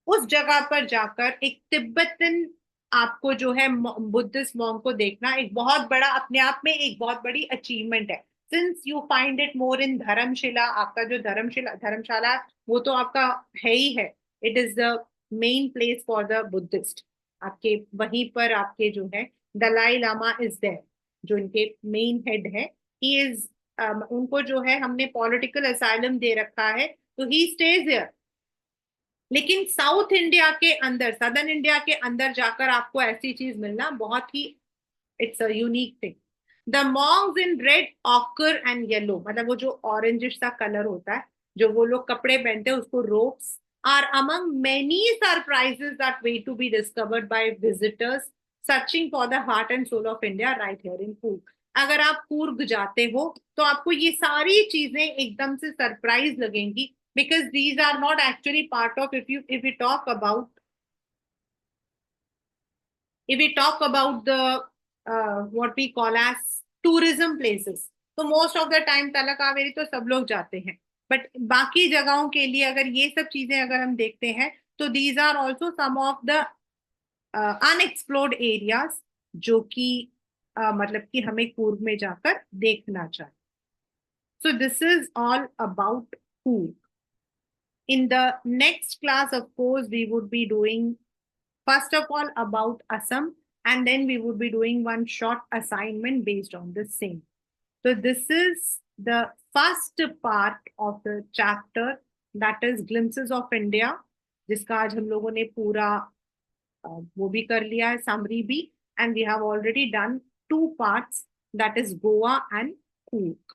उस जगह पर जाकर एक तिब्बतन, आपको जो है बुद्धिस्ट मॉन्क को देखना एक बहुत बड़ा, अपने आप में एक बहुत बड़ी अचीवमेंट है। Since you find it more in Dharmashila, आपका जो धर्मशाला वो तो आपका है ही है, it is the main place for the Buddhist. आपके वहीं पर आपके जो है दलाई लामा इज देयर, जो इनके मेन हेड है। ही इज उनको जो है हमने पॉलिटिकल असाइलम दे रखा है, तो ही स्टेज देयर। लेकिन साउथ इंडिया के अंदर, सदर्न इंडिया के अंदर जाकर आपको ऐसी चीज मिलना बहुत ही, it's a unique thing. The monks in red, ochre and yellow, मतलब वो जो ऑरेंजिश सा कलर होता है, जो वो लोग कपड़े पहनते हैं उसको robes, are among many surprises that wait to be discovered by visitors searching for the heart and soul of India right here in Coorg. अगर आप कूर्ग जाते हो तो आपको ये सारी चीजें एकदम से सरप्राइज लगेंगी, because these are not actually part of, if we talk about, if we talk about the what we call as tourism places, तो most of the time Talakaveri तो सब लोग जाते हैं, बट बाकी जगहों के लिए अगर ये सब चीजें अगर हम देखते हैं तो these are also some of the unexplored areas, जो कि मतलब कि हमें कूर्ग में जाकर देखना चाहिए। So this is all about Coorg. In the next class, of course, we would be doing first of all about Assam, and then we would be doing one short assignment based on the same. So this is the first part of the chapter, that is glimpses of India, जिसका आज हम लोगों ने पूरा वो भी कर लिया है, summary भी, and we have already done 2 parts, that is Goa and Coorg।